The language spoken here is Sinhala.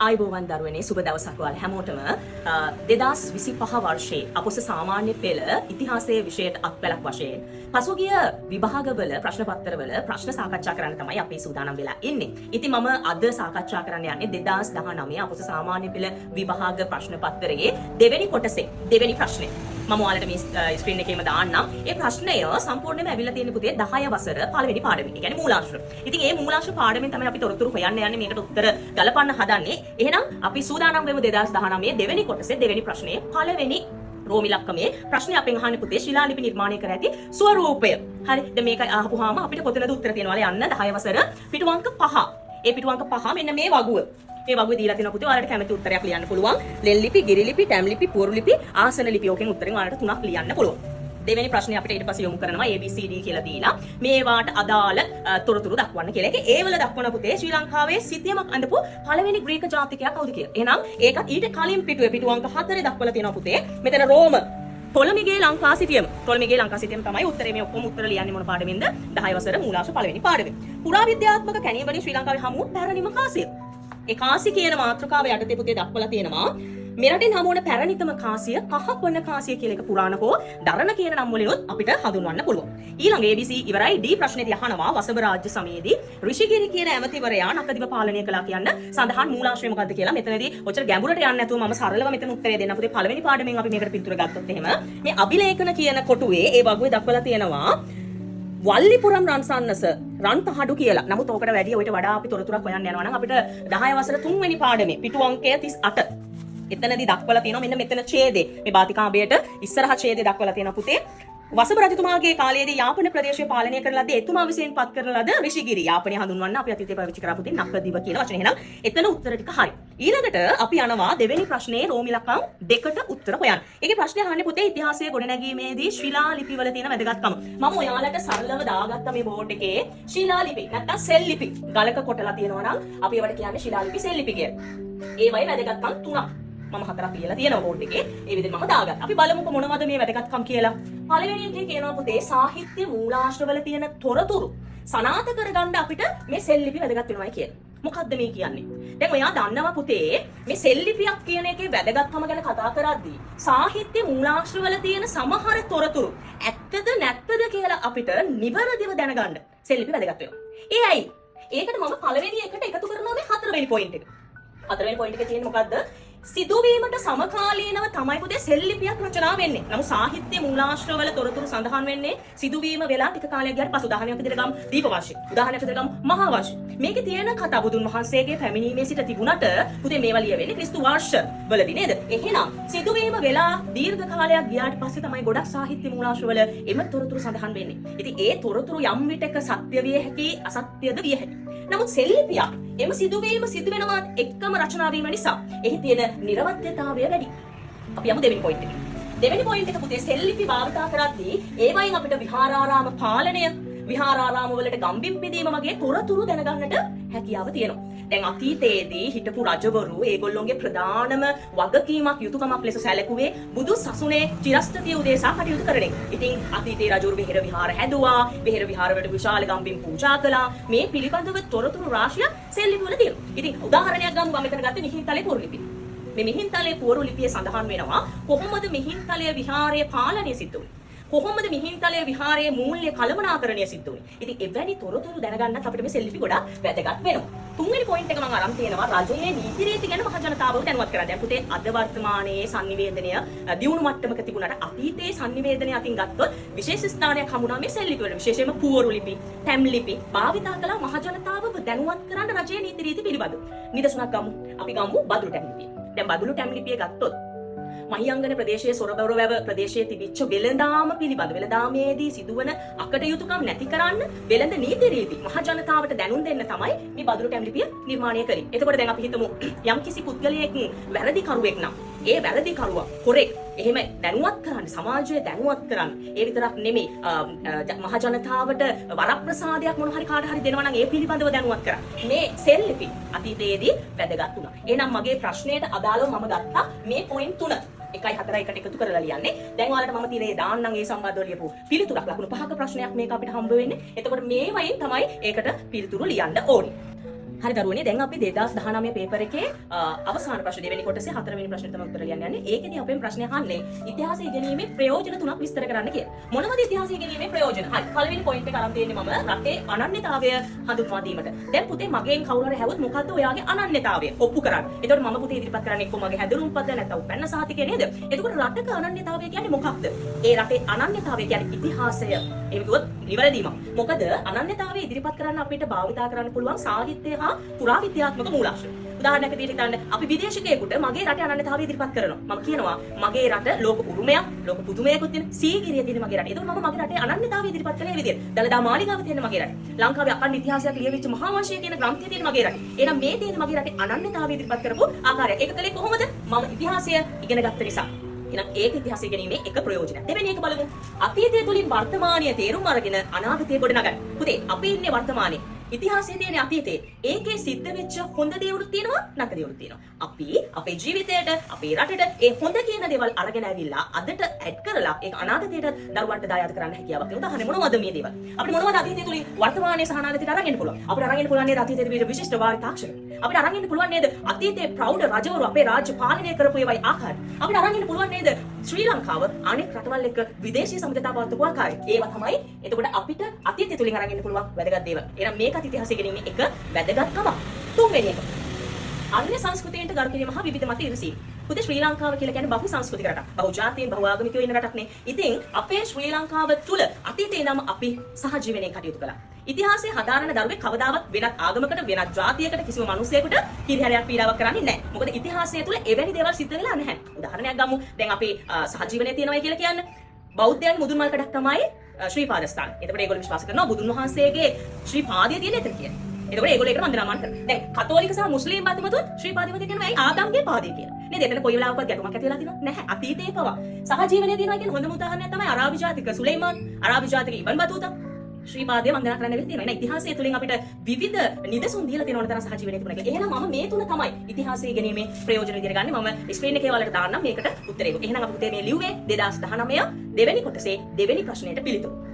ආයුබෝවන් දරුවනේ සුබ දවසක් ඔයාලා හැමෝටම 2025 වර්ෂයේ අපොස සාමාන්‍ය පෙළ ඉතිහාසයේ විෂයට අත්පැලක් වශයෙන් පසුගිය විභාගවල ප්‍රශ්න පත්‍රවල ප්‍රශ්න සාකච්ඡා කරන්න තමයි අපි සූදානම් වෙලා ඉන්නේ. ඉතින් මම අද සාකච්ඡා කරන්න යන්නේ 2019 අපොස සාමාන්‍ය පෙළ විභාග ප්‍රශ්න පත්‍රයේ දෙවෙනි කොටසේ දෙවෙනි ප්‍රශ්නේ. මම ඔයාලට මේ ස්ක්‍රීන් එකේම දාන්නම්. ඒ ප්‍රශ්නය සම්පූර්ණයෙන්ම ඇවිල්ලා තියෙන පුතේ 10 වසර පළවෙනි පාඩමේ. ඒ කියන්නේ මූලාශ්‍ර. ඉතින් මේ මූලාශ්‍ර පාඩමෙන් තමයි අපි තොරතුරු හොයන්න යන්නේ මේකට උත්තර ගලපන්න හදන්නේ. එහෙනම් අපි සූදානම් වෙමු 2019 දෙවෙනි කොටසේ දෙවෙනි ප්‍රශ්නයේ පළවෙනි රෝමි ලක්කමේ ප්‍රශ්නේ අපෙන් අහන්නේ පුතේ ශිලාලිපි නිර්මාණය කර ඇති ස්වරූපය. හරි. දැන් මේක අහපුවාම අපිට කොතනද උත්තර තියෙනවා යන්න 10 වසර පිටු අංක 5. ඒ පිටු අංක 5 මෙන්න මේ වගුව. මේ වගුවේ දීලා තියෙනවා පුතේ ඔයාලට කැමති උත්තරයක් ලියන්න පුළුවන්. ලෙල් ලිපි, ගිරි ලිපි, ටැම් ලිපි, පුවරු ලිපි, ආසන ලිපි. ඕකෙන් උත්තරෙන් ඔයාලට 3ක් ලියන්න පුළුවන්. දෙවෙනි ප්‍රශ්නේ අපිට ඊට පස්සේ යොමු කරනවා ABCD කියලා දීලා මේවාට අදාළ තොරතුරු දක්වන්න කියලා. ඒක ඒවල දක්වන පුතේ ශ්‍රී ලංකාවේ සිතියමක් අඳපු පළවෙනි ග්‍රීක ජාතිකයා කවුද කියලා. එහෙනම් ඒකත් ඊට කලින් පිටුවේ පිටු අංක 4 දක්වලා තියෙනවා පුතේ. මෙතන රෝම ටොලමිගේ ලංකා සිටියම. ටොලමිගේ ලංකා සිටියම තමයි උත්තරේ. මේ ඔක්කොම උත්තර ලියන්නේ මොන පාඩමෙන්ද? 10 වසර මූලාශ්‍ර පළවෙනි පාඩමේ. පුරාවිද්‍යාත්මක කැණීම් වලින් ශ්‍රී ලංකාවේ හමු පැරණිම කාසිය. ඒ කාසි කියන මාතෘකාව යටතේ පුතේ දක්වලා තියෙනවා. මෙරටින් හමු වන පැරණිතම කාසිය කහපන කාසිය කියලා එක පුරාණ හෝ දරණ කියන නම් වලිනුත් අපිට හඳුන්වන්න පුළුවන්. ඊළඟ ABC ඉවරයි. D ප්‍රශ්නේදී අහනවා වසභ රාජ්‍ය සමයේදී ඍෂිගිරි කියන ඇමතිවරයා නකදිව පාලනය කළා කියන්න සඳහන් මූලාශ්‍රය මොකද්ද කියලා. මෙතනදී ඔච්චර ගැඹුරට යන්නේ නැතුව මම සරලව මෙතන උත්තරය දෙන්න. පුතේ පළවෙනි පාඩමෙන් අපි මේකට පිළිතුර ගත්තොත් එහෙම මේ අභිලේඛන කියන කොටුවේ ඒ වගුවේ දක්වලා තියෙනවා වල්ලිපුරම් රන්සන්නස රන් තහඩු කියලා. නමුත් ඕකට වැඩි ඔයිට වඩා අපි තොරතුරක් හොයන්න යනවා නම් අපිට 10 වසර 3 වෙනි පාඩමේ පිටු අංකය 38 එතනදී දක්වලා තියෙනවා මෙන්න මෙතන ඡේදේ. මේ බාතිකාඹයට ඉස්සරහ ඡේදේ දක්වලා තියෙනවා පුතේ. වසභ රජතුමාගේ කාලයේදී යාපන ප්‍රදේශය පාලනය කරන ලද එතුමා විසින් පත් කරන ලද ඍෂිගිරි යාපනය හඳුන්වන්න අපි අතීතයේ පාවිච්චි කරා පුතේ නක්කදිව කියන වචනේ. එහෙනම් එතන උත්තර ටික හරි. ඊළඟට අපි යනවා දෙවෙනි ප්‍රශ්නේ රෝමි ලකම් 2ට උත්තර හොයන්න. ඒකේ ප්‍රශ්නේ අහන්නේ පුතේ ඉතිහාසයේ ගොඩනැගීමේදී ශිලා ලිපිවල තියෙන වැදගත්කම. මම ඔයාලට සරලව දාගත්ත මේ බෝඩ් එකේ ශිලා ලිපි නැත්නම් සෙල් ලිපි ගලක කොටලා තියෙනවා නම් අපි ඒවට කියන්නේ ශිලා ලිපි සෙල් ලිපි කියලා. ඒවයි වැදගත්කම් 3ක්. මම 4ක් ලියලා තියෙනවා බෝඩ් එකේ. ඒ විදිහට මම දාගත්තා. අපි බලමුකෝ මොනවද මේ වැදගත්කම් කියලා. පළවෙනි එකේ කියනවා පුතේ සාහිත්‍ය මූලාශ්‍රවල තියෙන තොරතුරු සනාථ කරගන්න අපිට මේ සෙල් ලිපි වැදගත් වෙනවා කියලා. මොකද්ද මේ කියන්නේ? දැන් ඔයා දන්නවා පුතේ මේ සෙල් ලිපියක් කියන එකේ වැදගත්කම ගැන කතා කරද්දී සාහිත්‍ය මූලාශ්‍රවල තියෙන සමහර තොරතුරු ඇත්තද නැත්තද කියලා අපිට නිවැරදිව දැනගන්න සෙල් ලිපි වැදගත් වෙනවා. ඒ ඇයි? ඒකට මම පළවෙනි එකට එකතු කරනවා මේ හතරවෙනි පොයින්ට් එක. හතරවෙනි පොයින්ට් එකේ තියෙන්නේ මොකද්ද? සිදුවීමට සමකාලීනව තමයි පුතේ සෙල් ලිපියක් රචනා වෙන්නේ. නමුත් සාහිත්‍ය මූලාශ්‍රවල තොරතුරු සඳහන් වෙන්නේ සිදුවීම වෙලා ටික කාලයක් ගියාට පසු. උදාහරණයක් විදිහට ගමු දීපවංශය. උදාහරණයක් විදිහට ගමු මහාවංශය. මේකේ තියෙන කතා බුදුන් වහන්සේගේ පැමිණීමේ සිට තිබුණට පුතේ මේවා ලියවෙන්නේ ක්‍රිස්තු වර්ෂ වලදී නේද? එහෙනම් සිදුවීම වෙලා දීර්ඝ කාලයක් ගියාට පස්සේ තමයි ගොඩක් සාහිත්‍ය මූලාශ්‍රවල එම තොරතුරු සඳහන් වෙන්නේ. ඉතින් ඒ තොරතුරු යම් විටක සත්‍ය විය හැකි අසත්‍යද විය හැකි. නමුත් සෙල් ලිපියක් එම සිදුවීම සිදු වෙනවත් එක්කම රචනා වීම නිසා එහි තියෙන නිර්වද්‍යතාවය වැඩි. අපි යමු දෙවෙනි පොයින්ට් එකට. දෙවෙනි පොයින්ට් එක පුතේ සෙල් ලිපි භාවිතා කරද්දී ඒවයින් අපිට විහාරාරාම පාලනය, විහාරාරාම වලට ගම්බිම් පිදීම වගේ තොරතුරු දැනගන්නට හැකියාව තියෙනවා. දැන් අතීතයේදී හිටපු රජවරු ඒගොල්ලෝගේ ප්‍රධානම වගකීමක් යුතුයකමක් ලෙස සැලකුවේ බුදු සසුනේ චිරස්ථිතිය උදෙසා කටයුතු කරන එක. ඉතින් අතීතයේ රජවරු විහෙර විහාර හැදුවා, විහෙර විහාර වලට විශාල ගම්බිම් පූජා කළා. මේ පිළිබඳව තොරතුරු රාශියක් සෙල් ලිපි වල තියෙනවා. ඉතින් උදාහරණයක් ගමු මම මෙතන ගත්තේ මිහින්තලේ පුවරු ලිපිය. මේ මිහින්තලේ පුවරු ලිපියේ සඳහන් වෙනවා කොහොමද මිහින්තලේ විහාරයේ පාලනය සිද්ධ වුනේ. කොහොමද මිහින්තලේ විහාරයේ මූල්‍ය කළමනාකරණය සිද්ධ වුනේ. ඉතින් එවැනි තොරතුරු දැනගන්නත් අපිට මේ සෙල් ලිපි ගොඩක් වැදගත් වෙනවා. තුන්වෙනි පොයින්ට් එක මම අරන් තියෙනවා රජයේ නීති රීති ගැන මහ ජනතාවව දැනුවත් කරා. දැන් පුතේ අද වර්තමානයේ sannivedanaya දියුණු මට්ටමක තිබුණාට අතීතයේ sannivedanaya අතින් ගත්තොත් විශේෂ ස්ථානයක් හමුනා මේ සෙල් ලිපි වල. විශේෂයෙන්ම පුවරු ලිපි, ටැම් ලිපි භාවිතා කළ මහ ජනතාවව දැනුවත් කරන්න රජයේ නීති රීති පිළිබඳව. නිදසුනක් ගමු. අපි ගමු බදුළු ටැම් ලිපිය. දැන් බදුළු ටැම් ලිපිය ගත්තොත් මහියංගන ප්‍රදේශයේ සොරබවර වැව ප්‍රදේශයේ තිබිච්ච වෙළඳාම පිළිබඳ වෙළඳාමේදී සිදුවන අකටයුතුකම් නැති කරන්න වෙළඳ නීති රීති මහ ජනතාවට දැනුම් දෙන්න තමයි මේ බදුළු ටැම් ලිපිය නිර්මාණය කරේ. එතකොට දැන් අපි හිතමු යම්කිසි පුද්ගලයෙක් වැරදි කරුවෙක් නම් ඒ වැරදි කරුවා හොරෙක් එහෙම දැනුවත් කරන්න සමාජය දැනුවත් කරන්න ඒ විතරක් නෙමෙයි මහ ජනතාවට වරප්‍රසාදයක් මොන හරි කාට හරි දෙනවා නම් ඒ පිළිබඳව දැනුවත් කරන්න මේ සෙල් ලිපි අතීතයේදී වැදගත් වුණා. එහෙනම් මගේ ප්‍රශ්නයට අදාළව මම ගත්තා මේ පොයින්ට් 3. 1 4 1ට එකතු කරලා ලියන්නේ. දැන් ඔයාලට මම තිරේ දාන්නම් ඒ සම්බන්ධව ලියපු පිළිතුරක් ලකුණු 5ක ප්‍රශ්නයක් මේක අපිට හම්බ වෙන්නේ. එතකොට මේ වයින් තමයි ඒකට පිළිතුරු ලියන්න ඕනේ. හරි දරුවනේ දැන් අපි 2019 පේපර් එකේ අවසාන ප්‍රශ්න දෙවෙනි කොටසේ හතරවෙනි ප්‍රශ්නේ තමයි උත්තර ලියන්න යන්නේ. ඒකෙදී අපෙන් ප්‍රශ්නය අහන්නේ ඉතිහාසය ඉගෙනීමේ ප්‍රයෝජන තුනක් විස්තර කරන්න කියලා. මොනවද ඉතිහාසය ඉගෙනීමේ ප්‍රයෝජන? හරි. පළවෙනි පොයින්ට් එක අරන් තියෙන්නේ මම රටේ අනන්‍යතාවය හඳුන්වා දීමට. දැන් පුතේ මගෙන් කවුරු හරි හැවුවොත් මොකද්ද ඔයාගේ අනන්‍යතාවය? ඔප්පු කරන්න. එතකොට මම පුතේ ඉදිරිපත් කරන්නේ එක්ක මගේ හැඳුනුම්පත නැත්නම් උපැන්න සහතිකය නේද? එතකොට රටක අනන්‍යතාවය කියන්නේ මොකක්ද? ඒ රටේ අනන්‍යතාවය කියන්නේ ඉතිහාසය. එහෙම කිව්වොත් නිවැරදිම. මොකද අනන්‍යතාවය ඉදිරිපත් කරන්න අපිට භාවිතා කරන්න පුළුවන් සාහිත්‍ය හා පුරාවිද්‍යාත්මක මූලාශ්‍ර. උදාහරණයක් විදිහට හිතන්න අපි විදේශිකයෙකුට මගේ රටේ අනන්‍යතාවය ඉදිරිපත් කරනවා. මම කියනවා මගේ රට ලෝක උරුමයක්, ලෝක පුදුමයකුත් තියෙන සීගිරිය තියෙන මගේ රට. ඒතකොට මම මගේ රටේ අනන්‍යතාවය ඉදිරිපත් කරන විදිහට. දළදා මාලිගාව තියෙන මගේ රට. ලංකාවේ අඛණ්ඩ ඉතිහාසයක් ලියවිච්ච මහා වංශය කියන ග්‍රන්ථය තියෙන මගේ රට. එහෙනම් මේ තියෙන මගේ රටේ අනන්‍යතාවය ඉදිරිපත් කරපු ආකාරය. ඒක කලේ කොහොමද? මම ඉතිහාසය ඉගෙන ගත්ත නිසා. එහෙනම් ඒක ඉතිහාසය ඉගෙනීමේ එක ප්‍රයෝජනයක්. දෙවෙනි එක බලමු. අතීතය තුලින් වර්තමානීය තේරුම් අරගෙන අනාගතය ගොඩනගන්න. පුතේ අපි ඉන්නේ වර්තමානයේ. ඉතිහාසයේ තියෙන අතීතේ ඒකේ සිද්ධ වෙච්ච හොඳ දේවලුත් තියෙනවා නරක දේවලුත් තියෙනවා. අපි අපේ ජීවිතයට අපේ රටට ඒ හොඳ කියන දේවල් අරගෙන ඇවිල්ලා අදට ඇඩ් කරලා ඒක අනාගතයට දරුවන්ට දායාද කරන්න හැකියාවක් තියෙනවා. උදාහරණ මොනවද මේ දේවල්? අපිට මොනවද අතීතය තුලින් වර්තමානයේ සහ අනාගතයට අරන් එන්න පුළුවන්? අපිට අරන් එන්න පුළුවන් නේද අතීතයේ තිබිච්ච විශිෂ්ට වාරිතාක්ෂර? අපිට අරන් එන්න පුළුවන් නේද අතීතයේ ප්‍රෞಢ රජවරු අපේ රාජ්‍ය පාලනය කරපු ඒවායි ආකාරය? අපිට අරන් එන්න පුළුවන් නේද ශ්‍රී ලංකාව අනෙක් රටවල් එක්ක විදේශීය සම්බන්ධතා පවත්වපු ආකාරය? ඒවා තමයි එතකොට අපිට අතීතය තුලින් අරන් එන්න පුළුවන් වැදගත් දේවල්. එහෙනම් මේකත් ඉතිහාසය ඉගෙනීමේ එක වැදගත්කම. තුන්වෙනි එක. අන්‍ය සංස්කෘතියන්ට ගරු කිරීම හා විවිධ මත ඉවසීම. පුතේ ශ්‍රී ලංකාව කියලා කියන්නේ බහු සංස්කෘතික රටක්. බහු ජාතීන් බහු ආගමිකයෝ ඉන්න රටක් නේ. ඉතින් අපේ ශ්‍රී ලංකාව තුල අතීතේ නම් අපි සහජීවනයෙන් කටයුතු කළා. ඉතිහාසයේ හදාරන දරුවෙක් කවදාවත් වෙනත් ආගමකට වෙනත් ජාතියකට කිසිම මිනිසෙකුට හිරිහැරයක් පීඩාවක් කරන්නේ නැහැ. මොකද ඉතිහාසය තුල එවැනි දේවල් සිද්ධ වෙලා නැහැ. උදාහරණයක් ගමු. දැන් අපි සහජීවනයේ තියෙනවා කියලා කියන්නේ බෞද්ධයන් මුදුන් මල් කඩක් තමයි ශ්‍රී පාදස්ථාන. එතකොට ඒගොල්ලෝ විශ්වාස කරනවා බුදුන් වහන්සේගේ ශ්‍රී පාදය තියෙන එතන කියලා. එතකොට ඒගොල්ලෝ ඒකට වන්දනාමාන කරනවා. දැන් කතෝලික සහ මුස්ලිම් බතුමතුන් ශ්‍රී පාදවද කියනවා ඇයි ආදම්ගේ පාදය කියලා. නේද? එතන කොයි වෙලාවකවත් ගැටුමක් ඇති වෙලා තියෙනවද? නැහැ. අතීතයේ පවා සහජීවනයේ තියෙනවා කියන හොඳම උදාහරණයක් තමයි අරාබි ජාතික සුලයිමාන්, අරාබි ජාතික ඉබන් බතුතා ශ්‍රී පාදය වන්දනා කරන්න වෙලා තියෙනවා. එහෙනම් ඉතිහාසය තුලින් අපිට විවිධ නිදසුන් දීලා තියෙන ඕන තරම් සහජීවනයේ තිබුණා. එහෙනම් මම මේ තුන තමයි ඉතිහාසය ඉගෙනීමේ ප්‍රයෝජන විදිහට ගන්න. මම ස්ක්‍රීන් එකේ වලට දාන්නම් මේකට උත්තරේ. එහෙනම් අපි මේ ලිව්වේ 2019 දෙවෙනි කොටසේ දෙවෙනි ප්‍රශ්නෙට පිළිතුරු.